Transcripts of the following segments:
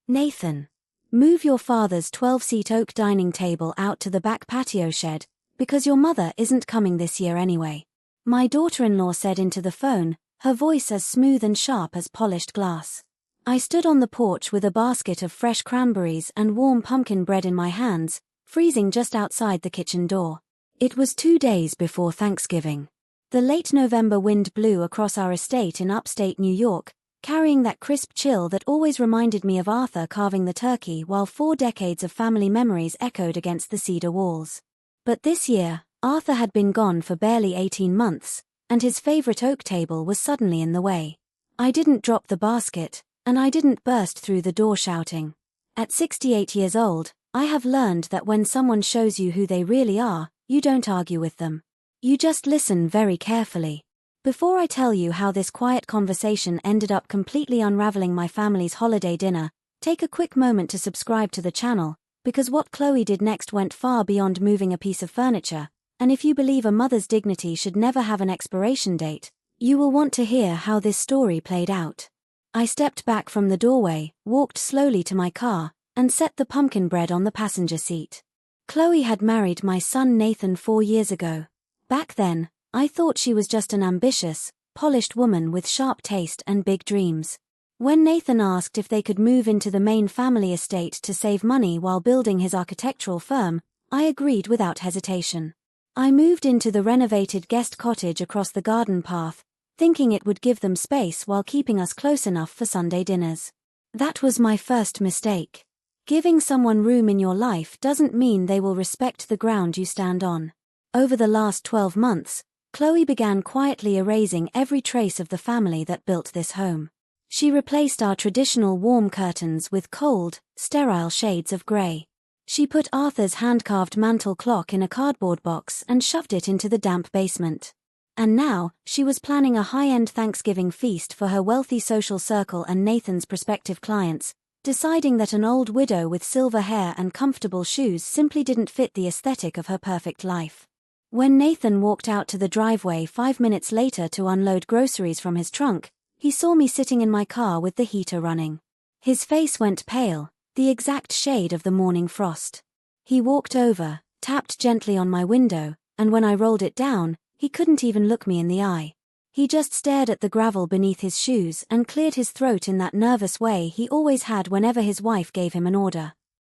Nathan. Move your father's 12-seat oak dining table out to the back patio shed, because your mother isn't coming this year anyway. My daughter-in-law said into the phone, her voice as smooth and sharp as polished glass. I stood on the porch with a basket of fresh cranberries and warm pumpkin bread in my hands, freezing just outside the kitchen door. It was 2 days before Thanksgiving. The late November wind blew across our estate in upstate New York, carrying that crisp chill that always reminded me of Arthur carving the turkey while 4 decades of family memories echoed against the cedar walls. But this year, Arthur had been gone for barely 18 months, and his favorite oak table was suddenly in the way. I didn't drop the basket, and I didn't burst through the door shouting. At 68 years old, I have learned that when someone shows you who they really are, you don't argue with them. You just listen very carefully. Before I tell you how this quiet conversation ended up completely unraveling my family's holiday dinner, take a quick moment to subscribe to the channel, because what Chloe did next went far beyond moving a piece of furniture, and if you believe a mother's dignity should never have an expiration date, you will want to hear how this story played out. I stepped back from the doorway, walked slowly to my car, and set the pumpkin bread on the passenger seat. Chloe had married my son Nathan 4 years ago. Back then, I thought she was just an ambitious, polished woman with sharp taste and big dreams. When Nathan asked if they could move into the main family estate to save money while building his architectural firm, I agreed without hesitation. I moved into the renovated guest cottage across the garden path, thinking it would give them space while keeping us close enough for Sunday dinners. That was my first mistake. Giving someone room in your life doesn't mean they will respect the ground you stand on. Over the last 12 months, Chloe began quietly erasing every trace of the family that built this home. She replaced our traditional warm curtains with cold, sterile shades of grey. She put Arthur's hand-carved mantel clock in a cardboard box and shoved it into the damp basement. And now, she was planning a high-end Thanksgiving feast for her wealthy social circle and Nathan's prospective clients, deciding that an old widow with silver hair and comfortable shoes simply didn't fit the aesthetic of her perfect life. When Nathan walked out to the driveway 5 minutes later to unload groceries from his trunk, he saw me sitting in my car with the heater running. His face went pale, the exact shade of the morning frost. He walked over, tapped gently on my window, and when I rolled it down, he couldn't even look me in the eye. He just stared at the gravel beneath his shoes and cleared his throat in that nervous way he always had whenever his wife gave him an order.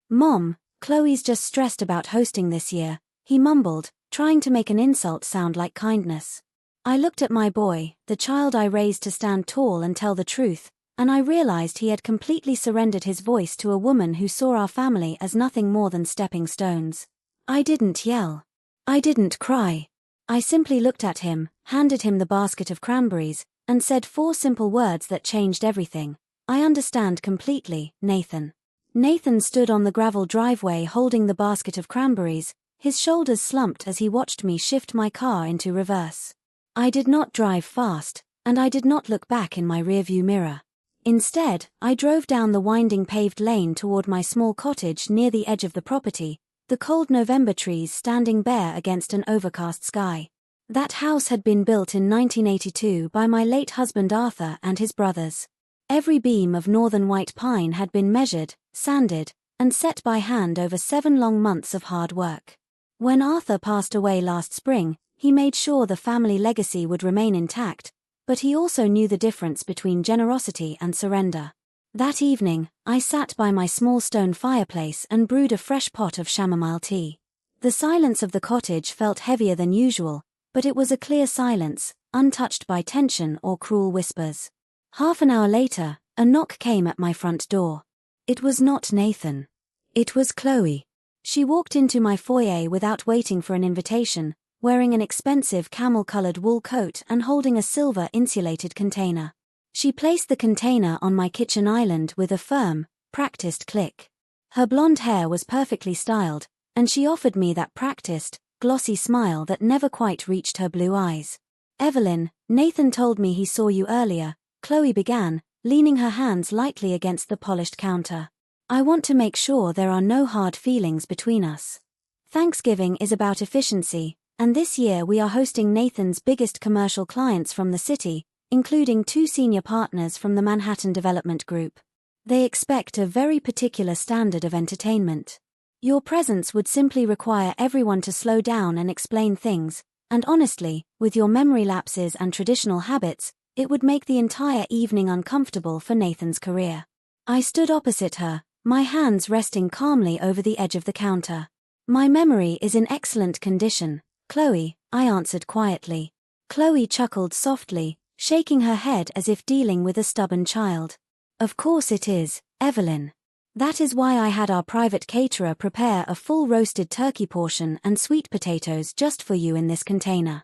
"Mom, Chloe's just stressed about hosting this year," he mumbled, trying to make an insult sound like kindness. I looked at my boy, the child I raised to stand tall and tell the truth, and I realized he had completely surrendered his voice to a woman who saw our family as nothing more than stepping stones. I didn't yell. I didn't cry. I simply looked at him, handed him the basket of cranberries, and said 4 simple words that changed everything. "I understand completely, Nathan." Nathan stood on the gravel driveway holding the basket of cranberries, his shoulders slumped as he watched me shift my car into reverse. I did not drive fast, and I did not look back in my rearview mirror. Instead, I drove down the winding paved lane toward my small cottage near the edge of the property, the cold November trees standing bare against an overcast sky. That house had been built in 1982 by my late husband Arthur and his brothers. Every beam of northern white pine had been measured, sanded, and set by hand over 7 long months of hard work. When Arthur passed away last spring, he made sure the family legacy would remain intact, but he also knew the difference between generosity and surrender. That evening, I sat by my small stone fireplace and brewed a fresh pot of chamomile tea. The silence of the cottage felt heavier than usual, but it was a clear silence, untouched by tension or cruel whispers. Half an hour later, a knock came at my front door. It was not Nathan. It was Chloe. She walked into my foyer without waiting for an invitation, wearing an expensive camel-colored wool coat and holding a silver insulated container. She placed the container on my kitchen island with a firm, practiced click. Her blonde hair was perfectly styled, and she offered me that practiced, glossy smile that never quite reached her blue eyes. "Evelyn, Nathan told me he saw you earlier," Chloe began, leaning her hands lightly against the polished counter. "I want to make sure there are no hard feelings between us. Thanksgiving is about efficiency, and this year we are hosting Nathan's biggest commercial clients from the city, including 2 senior partners from the Manhattan Development Group. They expect a very particular standard of entertainment. Your presence would simply require everyone to slow down and explain things, and honestly, with your memory lapses and traditional habits, it would make the entire evening uncomfortable for Nathan's career. I stood opposite her, my hands resting calmly over the edge of the counter. My memory is in excellent condition, Chloe, I answered quietly. Chloe chuckled softly, shaking her head as if dealing with a stubborn child. Of course it is, Evelyn. That is why I had our private caterer prepare a full roasted turkey portion and sweet potatoes just for you in this container.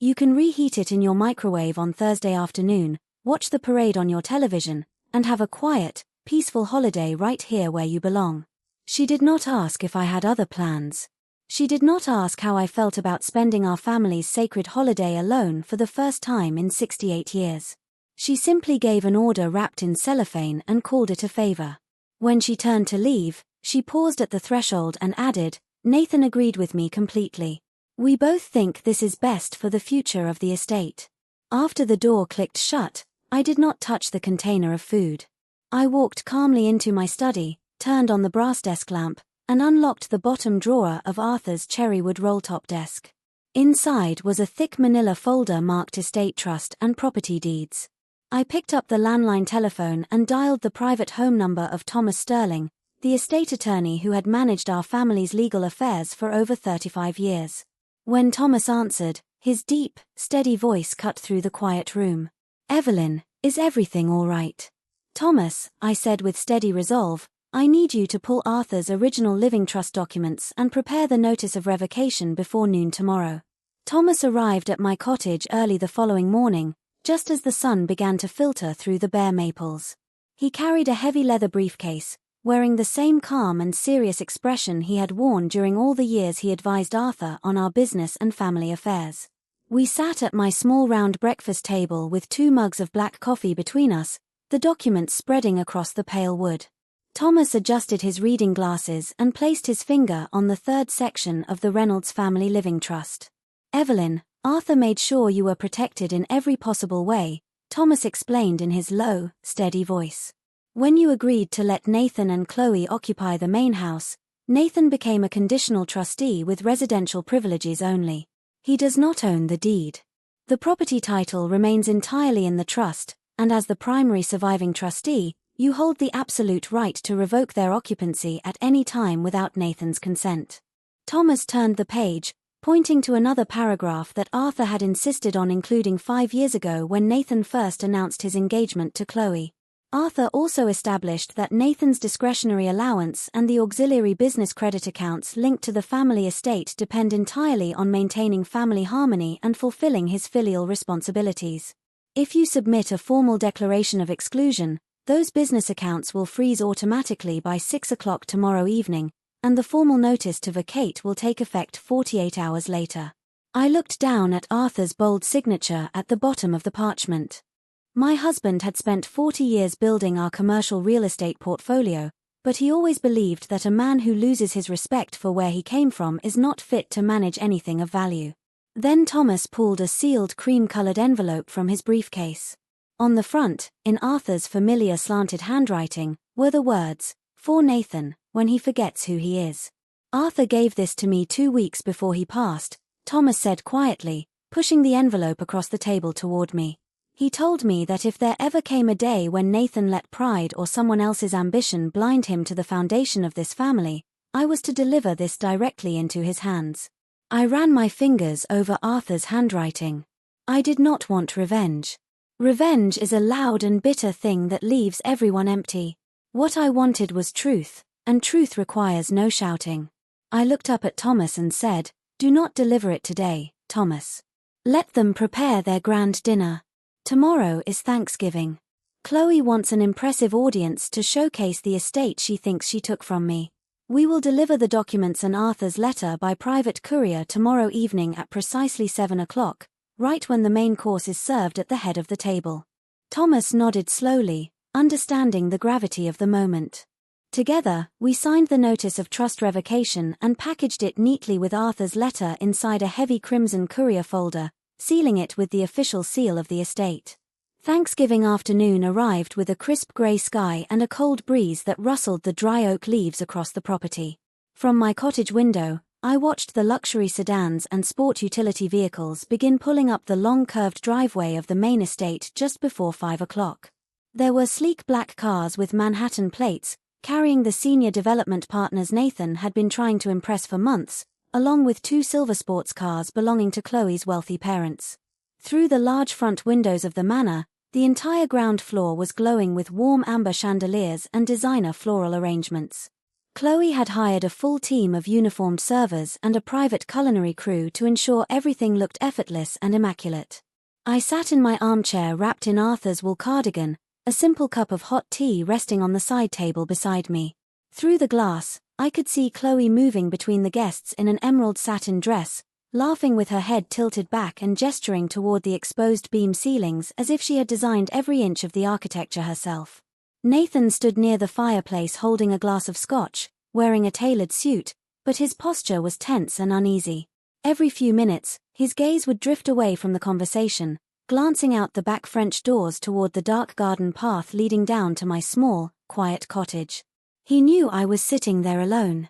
You can reheat it in your microwave on Thursday afternoon, watch the parade on your television, and have a quiet, peaceful holiday right here where you belong. She did not ask if I had other plans. She did not ask how I felt about spending our family's sacred holiday alone for the first time in 68 years. She simply gave an order wrapped in cellophane and called it a favor. When she turned to leave, she paused at the threshold and added, "Nathan agreed with me completely. We both think this is best for the future of the estate." After the door clicked shut, I did not touch the container of food. I walked calmly into my study, turned on the brass desk lamp, and unlocked the bottom drawer of Arthur's cherrywood roll-top desk. Inside was a thick manila folder marked Estate Trust and Property Deeds. I picked up the landline telephone and dialed the private home number of Thomas Sterling, the estate attorney who had managed our family's legal affairs for over 35 years. When Thomas answered, his deep, steady voice cut through the quiet room. "Evelyn, is everything all right?" "Thomas," I said with steady resolve, "I need you to pull Arthur's original living trust documents and prepare the notice of revocation before noon tomorrow." Thomas arrived at my cottage early the following morning, just as the sun began to filter through the bare maples. He carried a heavy leather briefcase, wearing the same calm and serious expression he had worn during all the years he advised Arthur on our business and family affairs. We sat at my small round breakfast table with 2 mugs of black coffee between us, the documents spreading across the pale wood. Thomas adjusted his reading glasses and placed his finger on the 3rd section of the Reynolds Family Living Trust. "Evelyn, Arthur made sure you were protected in every possible way," Thomas explained in his low, steady voice. "When you agreed to let Nathan and Chloe occupy the main house, Nathan became a conditional trustee with residential privileges only. He does not own the deed. The property title remains entirely in the trust, and as the primary surviving trustee, you hold the absolute right to revoke their occupancy at any time without Nathan's consent." Thomas turned the page, pointing to another paragraph that Arthur had insisted on including 5 years ago when Nathan first announced his engagement to Chloe. Arthur also established that Nathan's discretionary allowance and the auxiliary business credit accounts linked to the family estate depend entirely on maintaining family harmony and fulfilling his filial responsibilities. If you submit a formal declaration of exclusion, those business accounts will freeze automatically by 6 o'clock tomorrow evening, and the formal notice to vacate will take effect 48 hours later. I looked down at Arthur's bold signature at the bottom of the parchment. My husband had spent 40 years building our commercial real estate portfolio, but he always believed that a man who loses his respect for where he came from is not fit to manage anything of value. Then Thomas pulled a sealed cream-colored envelope from his briefcase. On the front, in Arthur's familiar slanted handwriting, were the words, "For Nathan, when he forgets who he is." "Arthur gave this to me 2 weeks before he passed," Thomas said quietly, pushing the envelope across the table toward me. "He told me that if there ever came a day when Nathan let pride or someone else's ambition blind him to the foundation of this family, I was to deliver this directly into his hands." I ran my fingers over Arthur's handwriting. I did not want revenge. Revenge is a loud and bitter thing that leaves everyone empty. What I wanted was truth, and truth requires no shouting. I looked up at Thomas and said, "Do not deliver it today, Thomas. Let them prepare their grand dinner. Tomorrow is Thanksgiving. Chloe wants an impressive audience to showcase the estate she thinks she took from me. We will deliver the documents and Arthur's letter by private courier tomorrow evening at precisely 7 o'clock, right when the main course is served at the head of the table." Thomas nodded slowly, understanding the gravity of the moment. Together, we signed the notice of trust revocation and packaged it neatly with Arthur's letter inside a heavy crimson courier folder, sealing it with the official seal of the estate. Thanksgiving afternoon arrived with a crisp grey sky and a cold breeze that rustled the dry oak leaves across the property. From my cottage window, I watched the luxury sedans and sport utility vehicles begin pulling up the long curved driveway of the main estate just before 5 o'clock. There were sleek black cars with Manhattan plates, carrying the senior development partners Nathan had been trying to impress for months, along with 2 silver sports cars belonging to Chloe's wealthy parents. Through the large front windows of the manor, the entire ground floor was glowing with warm amber chandeliers and designer floral arrangements. Chloe had hired a full team of uniformed servers and a private culinary crew to ensure everything looked effortless and immaculate. I sat in my armchair wrapped in Arthur's wool cardigan, a simple cup of hot tea resting on the side table beside me. Through the glass, I could see Chloe moving between the guests in an emerald satin dress, laughing with her head tilted back and gesturing toward the exposed beam ceilings as if she had designed every inch of the architecture herself. Nathan stood near the fireplace holding a glass of scotch, wearing a tailored suit, but his posture was tense and uneasy. Every few minutes, his gaze would drift away from the conversation, glancing out the back French doors toward the dark garden path leading down to my small, quiet cottage. He knew I was sitting there alone.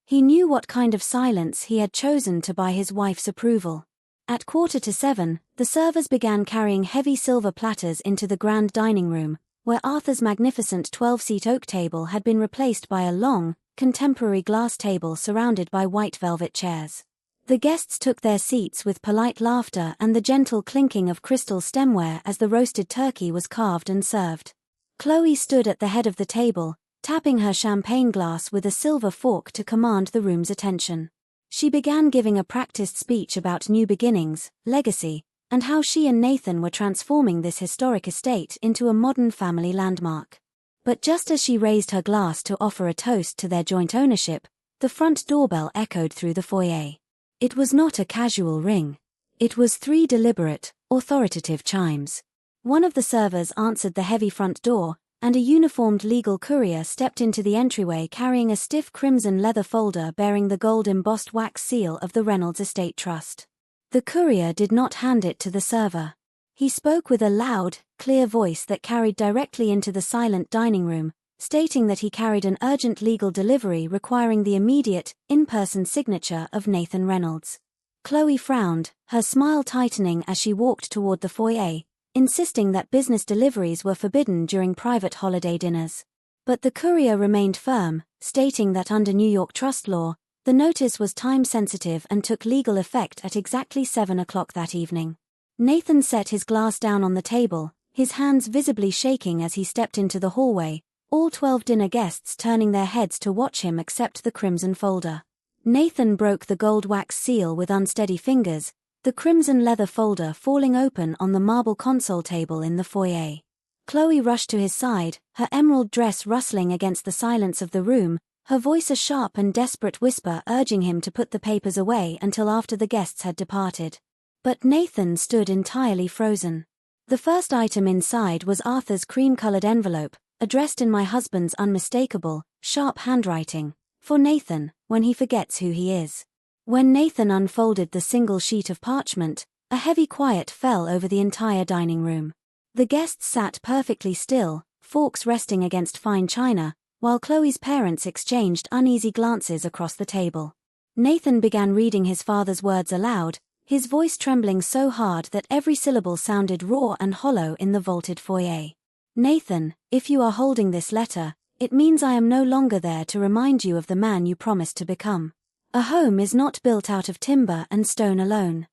He knew what kind of silence he had chosen to buy his wife's approval. At 6:45, the servers began carrying heavy silver platters into the grand dining room, where Arthur's magnificent 12-seat oak table had been replaced by a long, contemporary glass table surrounded by white velvet chairs. The guests took their seats with polite laughter and the gentle clinking of crystal stemware as the roasted turkey was carved and served. Chloe stood at the head of the table, tapping her champagne glass with a silver fork to command the room's attention. She began giving a practiced speech about new beginnings, legacy, and how she and Nathan were transforming this historic estate into a modern family landmark. But just as she raised her glass to offer a toast to their joint ownership, the front doorbell echoed through the foyer. It was not a casual ring. It was 3 deliberate, authoritative chimes. One of the servers answered the heavy front door, and a uniformed legal courier stepped into the entryway carrying a stiff crimson leather folder bearing the gold-embossed wax seal of the Reynolds Estate Trust. The courier did not hand it to the server. He spoke with a loud, clear voice that carried directly into the silent dining room, stating that he carried an urgent legal delivery requiring the immediate, in-person signature of Nathan Reynolds. Chloe frowned, her smile tightening as she walked toward the foyer, insisting that business deliveries were forbidden during private holiday dinners. But the courier remained firm, stating that under New York trust law, the notice was time-sensitive and took legal effect at exactly 7 o'clock that evening. Nathan set his glass down on the table, his hands visibly shaking as he stepped into the hallway, all 12 dinner guests turning their heads to watch him accept the crimson folder. Nathan broke the gold wax seal with unsteady fingers, the crimson leather folder falling open on the marble console table in the foyer. Chloe rushed to his side, her emerald dress rustling against the silence of the room, her voice a sharp and desperate whisper urging him to put the papers away until after the guests had departed. But Nathan stood entirely frozen. The first item inside was Arthur's cream-colored envelope, addressed in my husband's unmistakable, sharp handwriting, for Nathan, when he forgets who he is. When Nathan unfolded the single sheet of parchment, a heavy quiet fell over the entire dining room. The guests sat perfectly still, forks resting against fine china, while Chloe's parents exchanged uneasy glances across the table. Nathan began reading his father's words aloud, his voice trembling so hard that every syllable sounded raw and hollow in the vaulted foyer. Nathan, if you are holding this letter, it means I am no longer there to remind you of the man you promised to become. A home is not built out of timber and stone alone.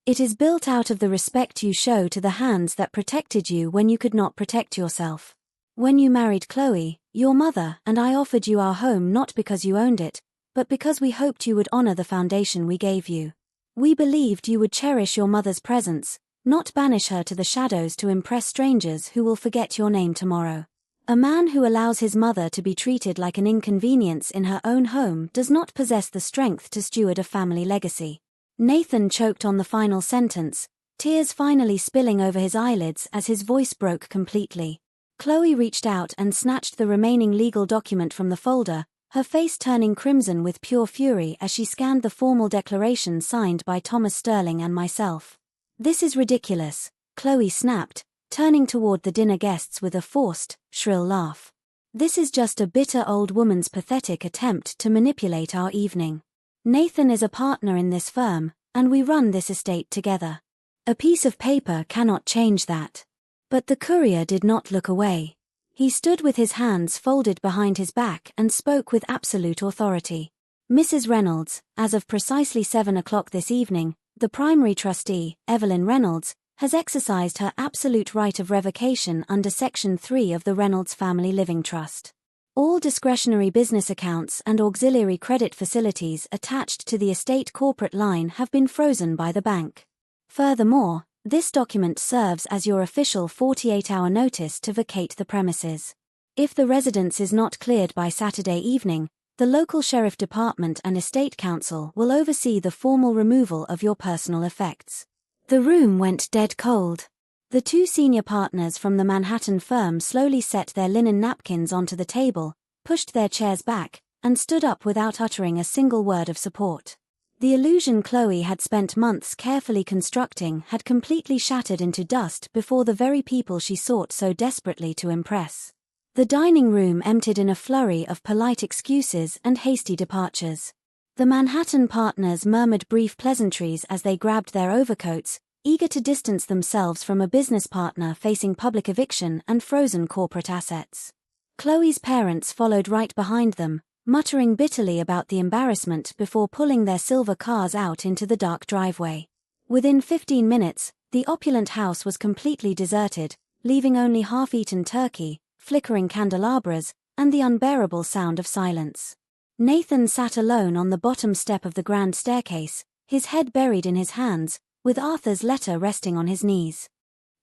It is built out of the respect you show to the hands that protected you when you could not protect yourself. When you married Chloe, your mother and I offered you our home not because you owned it, but because we hoped you would honor the foundation we gave you. We believed you would cherish your mother's presence, not banish her to the shadows to impress strangers who will forget your name tomorrow. A man who allows his mother to be treated like an inconvenience in her own home does not possess the strength to steward a family legacy. Nathan choked on the final sentence, tears finally spilling over his eyelids as his voice broke completely. Chloe reached out and snatched the remaining legal document from the folder, her face turning crimson with pure fury as she scanned the formal declaration signed by Thomas Sterling and myself. "This is ridiculous," Chloe snapped, turning toward the dinner guests with a forced, shrill laugh. "This is just a bitter old woman's pathetic attempt to manipulate our evening. Nathan is a partner in this firm, and we run this estate together. A piece of paper cannot change that." But the courier did not look away. He stood with his hands folded behind his back and spoke with absolute authority. "Mrs. Reynolds, as of precisely 7 o'clock this evening, the primary trustee, Evelyn Reynolds, has exercised her absolute right of revocation under Section 3 of the Reynolds Family Living Trust. All discretionary business accounts and auxiliary credit facilities attached to the estate corporate line have been frozen by the bank. Furthermore, this document serves as your official 48-hour notice to vacate the premises. If the residence is not cleared by Saturday evening, the local sheriff department and estate council will oversee the formal removal of your personal effects." The room went dead cold. The two senior partners from the Manhattan firm slowly set their linen napkins onto the table, pushed their chairs back, and stood up without uttering a single word of support. The illusion Chloe had spent months carefully constructing had completely shattered into dust before the very people she sought so desperately to impress. The dining room emptied in a flurry of polite excuses and hasty departures. The Manhattan partners murmured brief pleasantries as they grabbed their overcoats, eager to distance themselves from a business partner facing public eviction and frozen corporate assets. Chloe's parents followed right behind them, muttering bitterly about the embarrassment before pulling their silver cars out into the dark driveway. Within 15 minutes, the opulent house was completely deserted, leaving only half-eaten turkey, flickering candelabras, and the unbearable sound of silence. Nathan sat alone on the bottom step of the grand staircase, his head buried in his hands, with Arthur's letter resting on his knees.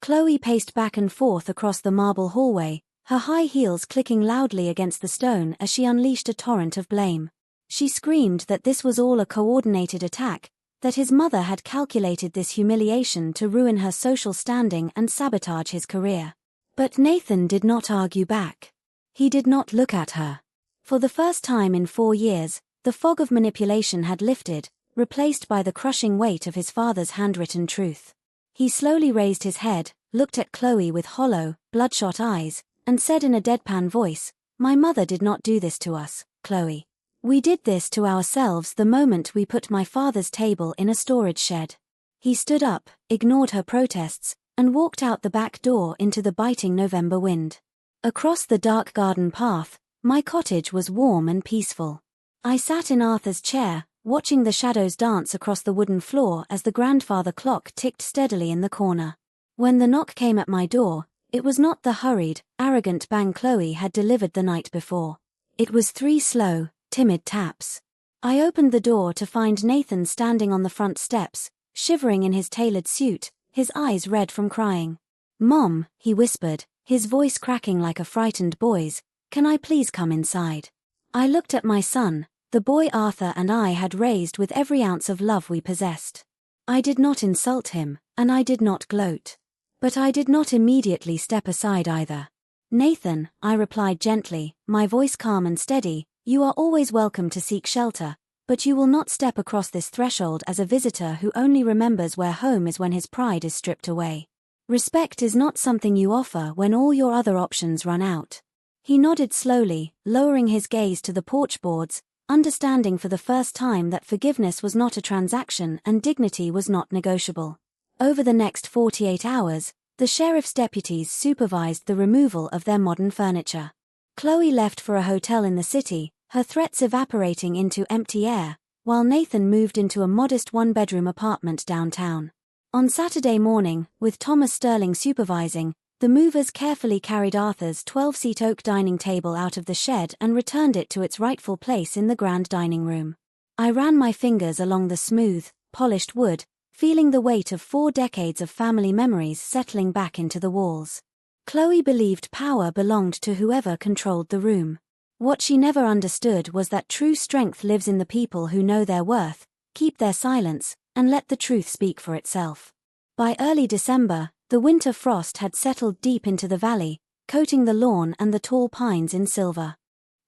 Chloe paced back and forth across the marble hallway, her high heels clicking loudly against the stone as she unleashed a torrent of blame. She screamed that this was all a coordinated attack, that his mother had calculated this humiliation to ruin her social standing and sabotage his career. But Nathan did not argue back. He did not look at her. For the first time in 4 years, the fog of manipulation had lifted, replaced by the crushing weight of his father's handwritten truth. He slowly raised his head, looked at Chloe with hollow, bloodshot eyes, and said in a deadpan voice, "My mother did not do this to us, Chloe. We did this to ourselves the moment we put my father's table in a storage shed." He stood up, ignored her protests, and walked out the back door into the biting November wind. Across the dark garden path, my cottage was warm and peaceful. I sat in Arthur's chair, watching the shadows dance across the wooden floor as the grandfather clock ticked steadily in the corner. When the knock came at my door, it was not the hurried, arrogant bang Chloe had delivered the night before. It was 3 slow, timid taps. I opened the door to find Nathan standing on the front steps, shivering in his tailored suit, his eyes red from crying. "Mom," he whispered, his voice cracking like a frightened boy's, "can I please come inside?" I looked at my son, the boy Arthur and I had raised with every ounce of love we possessed. I did not insult him, and I did not gloat. But I did not immediately step aside either. "Nathan," I replied gently, my voice calm and steady, "you are always welcome to seek shelter, but you will not step across this threshold as a visitor who only remembers where home is when his pride is stripped away. Respect is not something you offer when all your other options run out." He nodded slowly, lowering his gaze to the porch boards, understanding for the first time that forgiveness was not a transaction and dignity was not negotiable. Over the next 48 hours, the sheriff's deputies supervised the removal of their modern furniture. Chloe left for a hotel in the city, her threats evaporating into empty air, while Nathan moved into a modest 1-bedroom apartment downtown. On Saturday morning, with Thomas Sterling supervising, the movers carefully carried Arthur's 12-seat oak dining table out of the shed and returned it to its rightful place in the grand dining room. I ran my fingers along the smooth, polished wood, feeling the weight of 4 decades of family memories settling back into the walls. Chloe believed power belonged to whoever controlled the room. What she never understood was that true strength lives in the people who know their worth, keep their silence, and let the truth speak for itself. By early December, the winter frost had settled deep into the valley, coating the lawn and the tall pines in silver.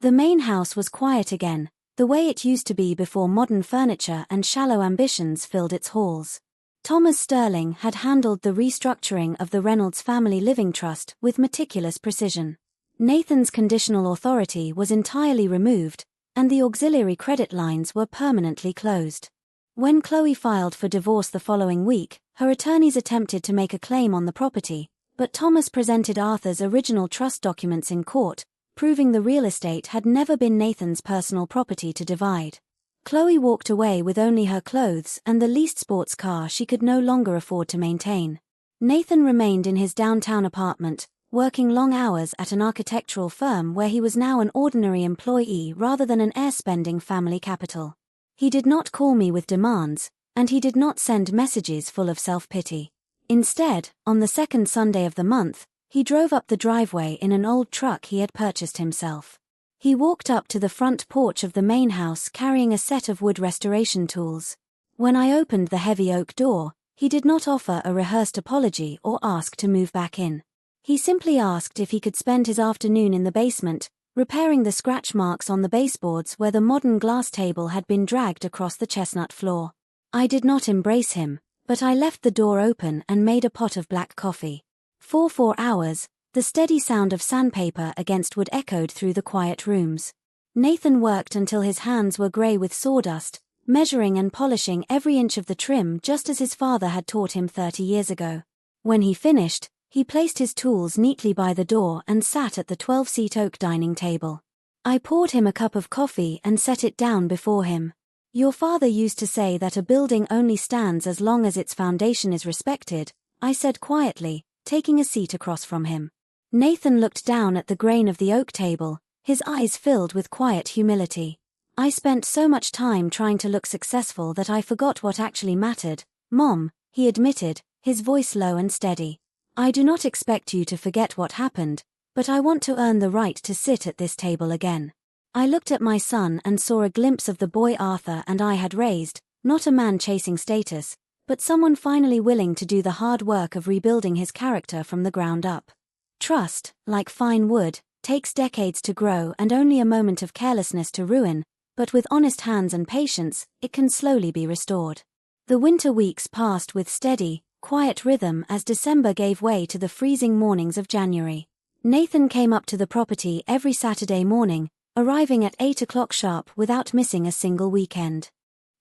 The main house was quiet again, the way it used to be before modern furniture and shallow ambitions filled its halls. Thomas Sterling had handled the restructuring of the Reynolds family living trust with meticulous precision. Nathan's conditional authority was entirely removed, and the auxiliary credit lines were permanently closed. When Chloe filed for divorce the following week, her attorneys attempted to make a claim on the property, but Thomas presented Arthur's original trust documents in court, proving the real estate had never been Nathan's personal property to divide. Chloe walked away with only her clothes and the leased sports car she could no longer afford to maintain. Nathan remained in his downtown apartment, working long hours at an architectural firm where he was now an ordinary employee rather than an heir-spending family capital. He did not call me with demands, and he did not send messages full of self-pity. Instead, on the second Sunday of the month, he drove up the driveway in an old truck he had purchased himself. He walked up to the front porch of the main house carrying a set of wood restoration tools. When I opened the heavy oak door, he did not offer a rehearsed apology or ask to move back in. He simply asked if he could spend his afternoon in the basement, repairing the scratch marks on the baseboards where the modern glass table had been dragged across the chestnut floor. I did not embrace him, but I left the door open and made a pot of black coffee. For 4 hours, the steady sound of sandpaper against wood echoed through the quiet rooms. Nathan worked until his hands were grey with sawdust, measuring and polishing every inch of the trim just as his father had taught him 30 years ago. When he finished, he placed his tools neatly by the door and sat at the 12-seat oak dining table. I poured him a cup of coffee and set it down before him. "Your father used to say that a building only stands as long as its foundation is respected," I said quietly, taking a seat across from him. Nathan looked down at the grain of the oak table, his eyes filled with quiet humility. "I spent so much time trying to look successful that I forgot what actually mattered, Mom," he admitted, his voice low and steady. "I do not expect you to forget what happened, but I want to earn the right to sit at this table again." I looked at my son and saw a glimpse of the boy Arthur and I had raised, not a man chasing status, but someone finally willing to do the hard work of rebuilding his character from the ground up. Trust, like fine wood, takes decades to grow and only a moment of carelessness to ruin, but with honest hands and patience, it can slowly be restored. The winter weeks passed with steady, quiet rhythm as December gave way to the freezing mornings of January. Nathan came up to the property every Saturday morning, arriving at 8 o'clock sharp without missing a single weekend.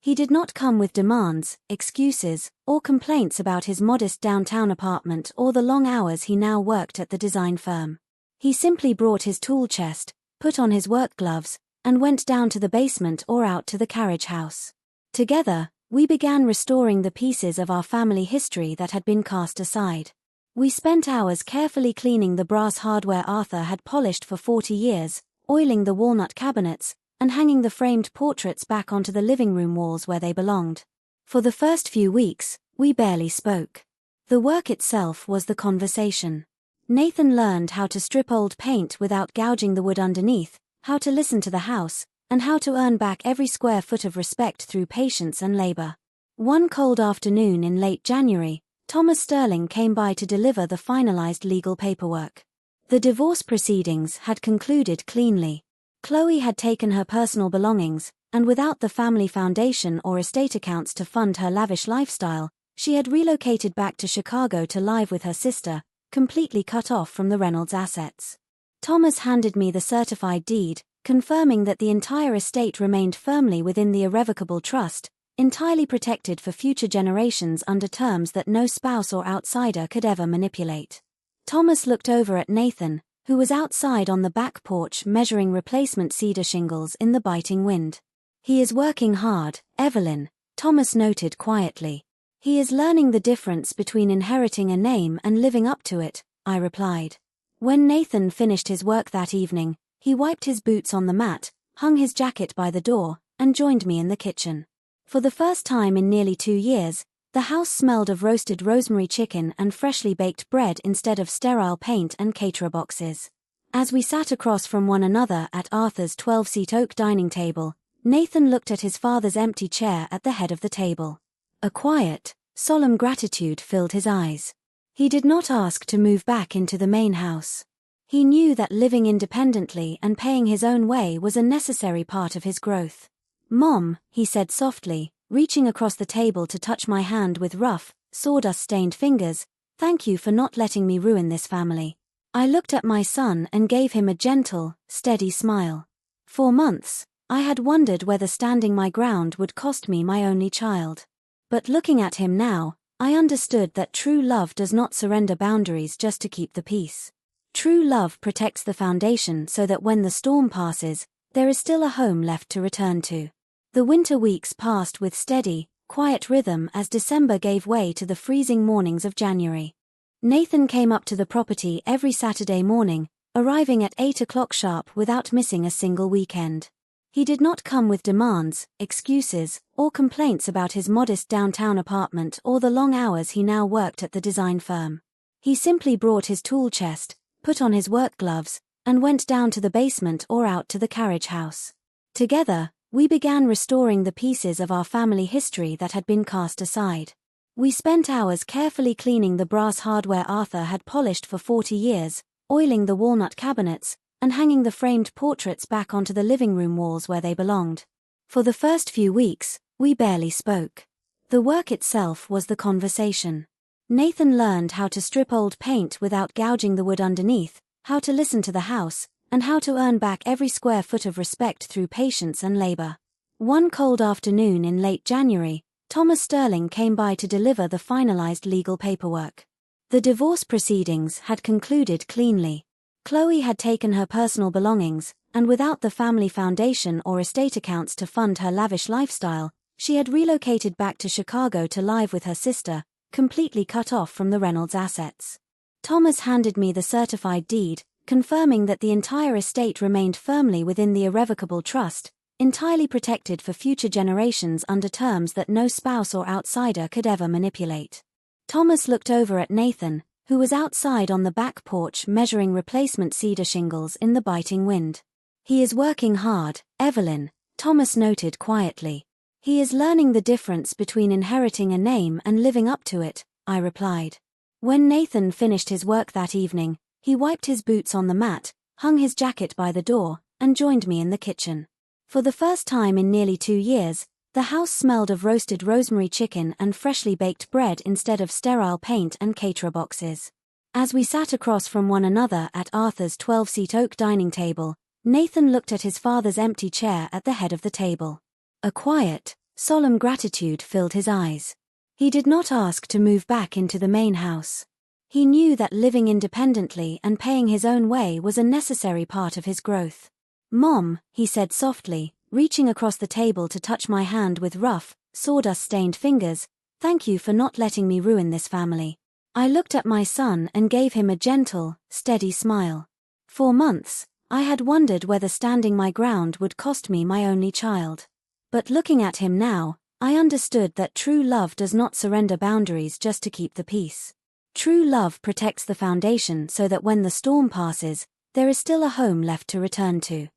He did not come with demands, excuses, or complaints about his modest downtown apartment or the long hours he now worked at the design firm. He simply brought his tool chest, put on his work gloves, and went down to the basement or out to the carriage house. Together, we began restoring the pieces of our family history that had been cast aside. We spent hours carefully cleaning the brass hardware Arthur had polished for 40 years, oiling the walnut cabinets, and hanging the framed portraits back onto the living room walls where they belonged. For the first few weeks, we barely spoke. The work itself was the conversation. Nathan learned how to strip old paint without gouging the wood underneath, how to listen to the house, and how to earn back every square foot of respect through patience and labor. One cold afternoon in late January, Thomas Sterling came by to deliver the finalized legal paperwork. The divorce proceedings had concluded cleanly. Chloe had taken her personal belongings, and without the family foundation or estate accounts to fund her lavish lifestyle, she had relocated back to Chicago to live with her sister, completely cut off from the Reynolds assets. Thomas handed me the certified deed, confirming that the entire estate remained firmly within the irrevocable trust, entirely protected for future generations under terms that no spouse or outsider could ever manipulate. Thomas looked over at Nathan, who was outside on the back porch measuring replacement cedar shingles in the biting wind. "He is working hard, Evelyn," Thomas noted quietly. "He is learning the difference between inheriting a name and living up to it," I replied. When Nathan finished his work that evening, he wiped his boots on the mat, hung his jacket by the door, and joined me in the kitchen. For the first time in nearly 2 years, the house smelled of roasted rosemary chicken and freshly baked bread instead of sterile paint and caterer boxes. As we sat across from one another at Arthur's 12-seat oak dining table, Nathan looked at his father's empty chair at the head of the table. A quiet, solemn gratitude filled his eyes. He did not ask to move back into the main house. He knew that living independently and paying his own way was a necessary part of his growth. "Mom," he said softly, reaching across the table to touch my hand with rough, sawdust-stained fingers. "Thank you for not letting me ruin this family." I looked at my son and gave him a gentle, steady smile. For months, I had wondered whether standing my ground would cost me my only child. But looking at him now, I understood that true love does not surrender boundaries just to keep the peace. True love protects the foundation so that when the storm passes, there is still a home left to return to. The winter weeks passed with steady, quiet rhythm as December gave way to the freezing mornings of January. Nathan came up to the property every Saturday morning, arriving at 8 o'clock sharp without missing a single weekend. He did not come with demands, excuses, or complaints about his modest downtown apartment or the long hours he now worked at the design firm. He simply brought his tool chest, put on his work gloves, and went down to the basement or out to the carriage house. Together, we began restoring the pieces of our family history that had been cast aside. We spent hours carefully cleaning the brass hardware Arthur had polished for 40 years, oiling the walnut cabinets, and hanging the framed portraits back onto the living room walls where they belonged. For the first few weeks, we barely spoke. The work itself was the conversation. Nathan learned how to strip old paint without gouging the wood underneath, how to listen to the house, and how to earn back every square foot of respect through patience and labor. One cold afternoon in late January, Thomas Sterling came by to deliver the finalized legal paperwork. The divorce proceedings had concluded cleanly. Chloe had taken her personal belongings, and without the family foundation or estate accounts to fund her lavish lifestyle, she had relocated back to Chicago to live with her sister, completely cut off from the Reynolds assets. Thomas handed me the certified deed, confirming that the entire estate remained firmly within the irrevocable trust, entirely protected for future generations under terms that no spouse or outsider could ever manipulate. Thomas looked over at Nathan, who was outside on the back porch measuring replacement cedar shingles in the biting wind. "He is working hard, Evelyn," Thomas noted quietly. "He is learning the difference between inheriting a name and living up to it," I replied. When Nathan finished his work that evening, he wiped his boots on the mat, hung his jacket by the door, and joined me in the kitchen. For the first time in nearly 2 years, the house smelled of roasted rosemary chicken and freshly baked bread instead of sterile paint and caterer boxes. As we sat across from one another at Arthur's 12-seat oak dining table, Nathan looked at his father's empty chair at the head of the table. A quiet, solemn gratitude filled his eyes. He did not ask to move back into the main house. He knew that living independently and paying his own way was a necessary part of his growth. "Mom," he said softly, reaching across the table to touch my hand with rough, sawdust-stained fingers, "thank you for not letting me ruin this family." I looked at my son and gave him a gentle, steady smile. For months, I had wondered whether standing my ground would cost me my only child. But looking at him now, I understood that true love does not surrender boundaries just to keep the peace. True love protects the foundation so that when the storm passes, there is still a home left to return to.